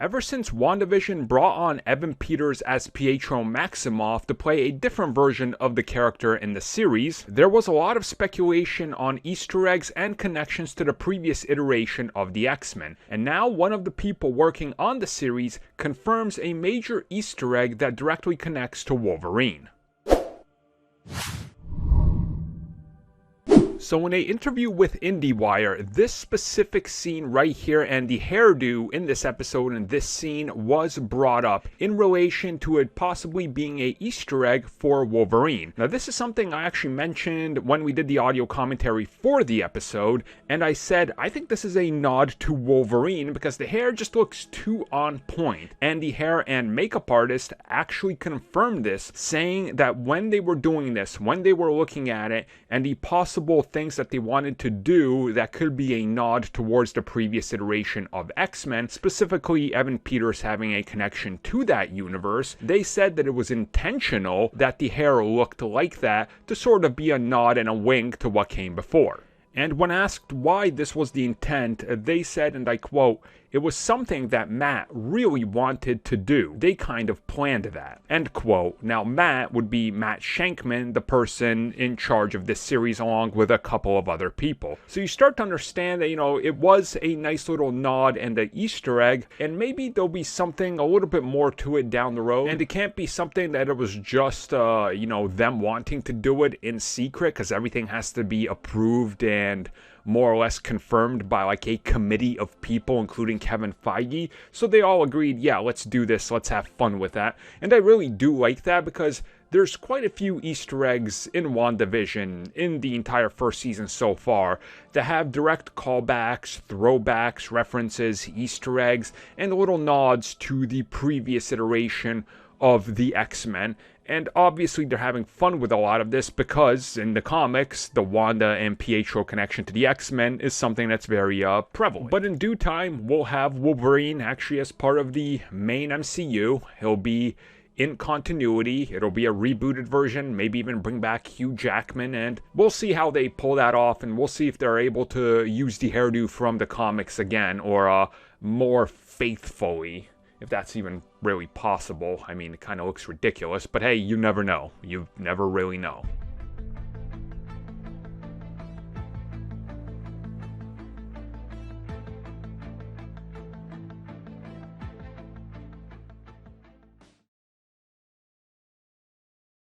Ever since WandaVision brought on Evan Peters as Pietro Maximoff to play a different version of the character in the series, there was a lot of speculation on Easter eggs and connections to the previous iteration of the X-Men. And now one of the people working on the series confirms a major Easter egg that directly connects to Wolverine. So in an interview with IndieWire, this specific scene right here and the hairdo in this episode and this scene was brought up in relation to it possibly being an Easter egg for Wolverine. Now this is something I actually mentioned when we did the audio commentary for the episode, and I said I think this is a nod to Wolverine because the hair just looks too on point. And the hair and makeup artist actually confirmed this, saying that when they were doing this, when they were looking at it and the possible things that they wanted to do that could be a nod towards the previous iteration of X-Men, specifically Evan Peters having a connection to that universe, they said that it was intentional that the hair looked like that to sort of be a nod and a wink to what came before. And when asked why this was the intent, they said, and I quote, "It was something that Matt really wanted to do. They kind of planned that." End quote. Now, Matt would be Matt Shankman, the person in charge of this series, along with a couple of other people. So you start to understand that, it was a nice little nod and an Easter egg, and maybe there'll be something a little bit more to it down the road. And it can't be something that it was just, them wanting to do it in secret, because everything has to be approved and more or less confirmed by like a committee of people, including Kevin Feige. So they all agreed, yeah, let's do this, let's have fun with that. And I really do like that because there's quite a few Easter eggs in WandaVision in the entire first season so far that have direct callbacks, throwbacks, references, Easter eggs, and little nods to the previous iteration of the X-Men. And obviously they're having fun with a lot of this because in the comics, the Wanda and Pietro connection to the X-Men is something that's very prevalent. But in due time, we'll have Wolverine actually as part of the main MCU. He'll be in continuity. It'll be a rebooted version, maybe even bring back Hugh Jackman, and we'll see how they pull that off, and we'll see if they're able to use the hairdo from the comics again, or more faithfully, if that's even really possible. I mean, it kind of looks ridiculous, but hey, you never know. You never really know.